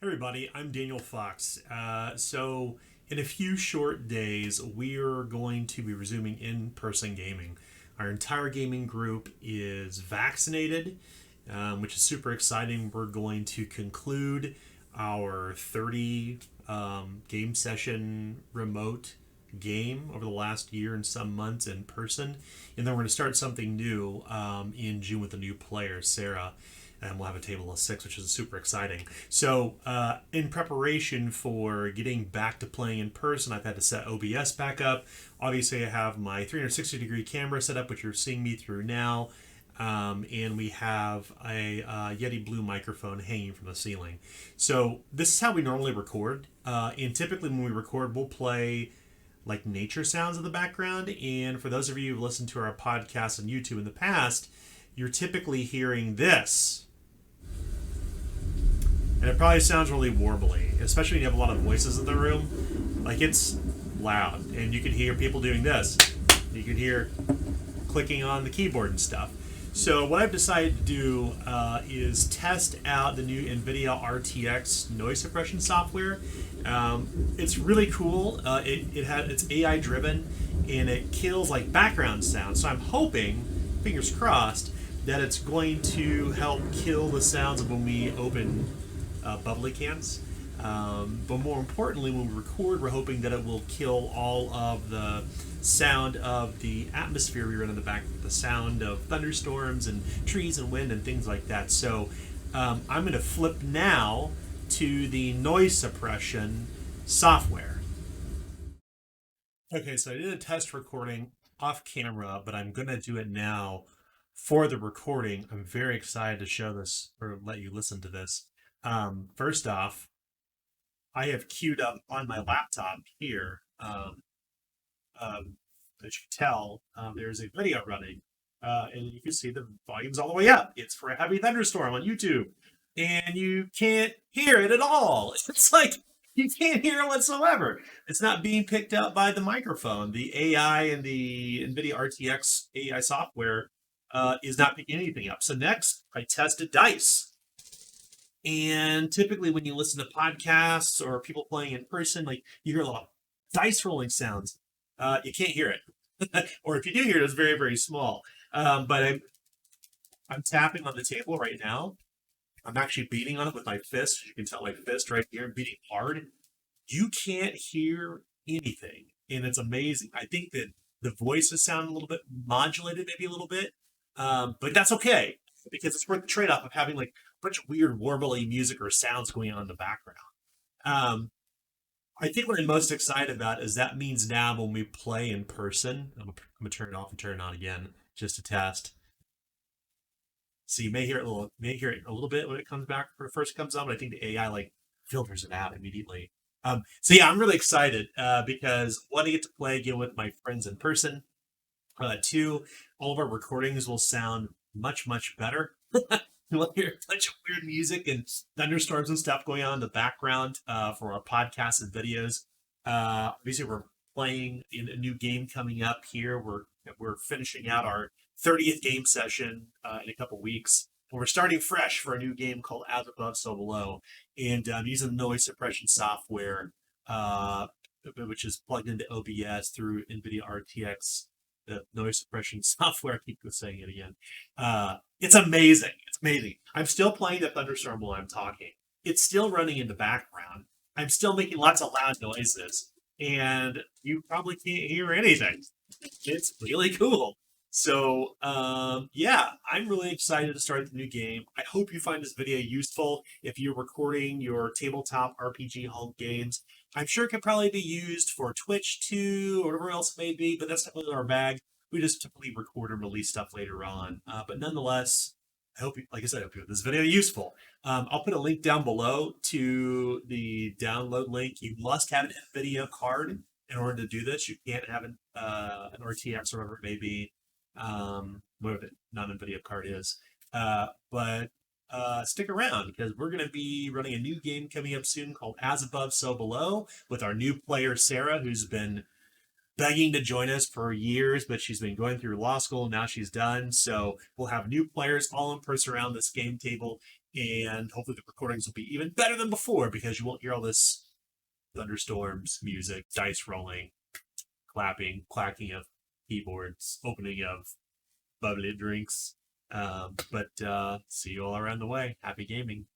Everybody, I'm Daniel Fox. In a few short days, we're going to be resuming in person gaming. Our entire gaming group is vaccinated, which is super exciting. We're going to conclude our 30 game session remote game over the last year and some months in person. And then we're going to start something new in June with a new player, Sarah, and we'll have a table of six, which is super exciting. In preparation for getting back to playing in person, I've had to set OBS back up. Obviously, I have my 360-degree camera set up, which you're seeing me through now. And we have a Yeti Blue microphone hanging from the ceiling. So this is how we normally record. And typically, when we record, we'll play like nature sounds in the background. And for those of you who've listened to our podcast on YouTube in the past, you're typically hearing this. And it probably sounds really warbly, especially when you have a lot of voices in the room. Like, it's loud, and you can hear people doing this. You can hear clicking on the keyboard and stuff. So what I've decided to do is test out the new Nvidia RTX noise suppression software. It's really cool. It's AI driven, and it kills like background sounds. So I'm hoping, fingers crossed, that it's going to help kill the sounds of when we open bubbly cans. But more importantly, when we record, we're hoping that it will kill all of the sound of the atmosphere we run in the back, the sound of thunderstorms and trees and wind and things like that. So I'm going to flip now to the noise suppression software. Okay, so I did a test recording off camera, but I'm going to do it now for the recording. I'm very excited to show this or let you listen to this. First off, I have queued up on my laptop here. As you can tell, there's a video running, and you can see the volume's all the way up. It's for a heavy thunderstorm on YouTube, and you can't hear it at all. It's like you can't hear it whatsoever. It's not being picked up by the microphone. The AI and the NVIDIA RTX AI software is not picking anything up. So next, I tested dice. And typically, when you listen to podcasts or people playing in person, like you hear a lot of dice rolling sounds. You can't hear it, or if you do hear it, it's very, very small. But I'm tapping on the table right now. I'm actually beating on it with my fist. You can tell my fist right here. I'm beating hard. You can't hear anything, and it's amazing. I think that the voices sound a little bit modulated, maybe a little bit, but that's okay because it's worth the trade-off of having like a bunch of weird warbly music or sounds going on in the background. Um, I think what I'm most excited about is that means now when we play in person, I'm gonna turn it off and turn it on again just to test. So you may hear it a little bit when it comes back when it first comes on, but I think the AI like filters it out immediately. So yeah, I'm really excited because one, I get to play again with my friends in person. Two, all of our recordings will sound much, much better. You'll hear a bunch of weird music and thunderstorms and stuff going on in the background for our podcasts and videos. Obviously, we're playing in a new game coming up here. We're finishing out our 30th game session in a couple weeks. And we're starting fresh for a new game called As Above, So Below, and using noise suppression software, which is plugged into OBS through NVIDIA RTX, the noise suppression software. I keep saying it again. It's amazing. It's amazing. I'm still playing the thunderstorm while I'm talking. It's still running in the background. I'm still making lots of loud noises, and you probably can't hear anything. It's really cool. So, yeah, I'm really excited to start the new game. I hope you find this video useful if you're recording your tabletop RPG home games. I'm sure it could probably be used for Twitch too, or whatever else it may be, but that's not really our bag. We just typically record and release stuff later on. But nonetheless, I hope, like I said, I hope you find this video useful. I'll put a link down below to the download link. You must have an NVIDIA card in order to do this. You can't have an RTX or whatever it may be, whatever the non-NVIDIA card is. But stick around because we're going to be running a new game coming up soon called As Above, So Below with our new player, Sarah, who's been begging to join us for years, but she's been going through law school and now she's done. So we'll have new players all in person around this game table. and hopefully the recordings will be even better than before because you won't hear all this thunderstorms, music, dice rolling, clapping, clacking of keyboards, opening of bubbly drinks. But see you all around the way. Happy gaming.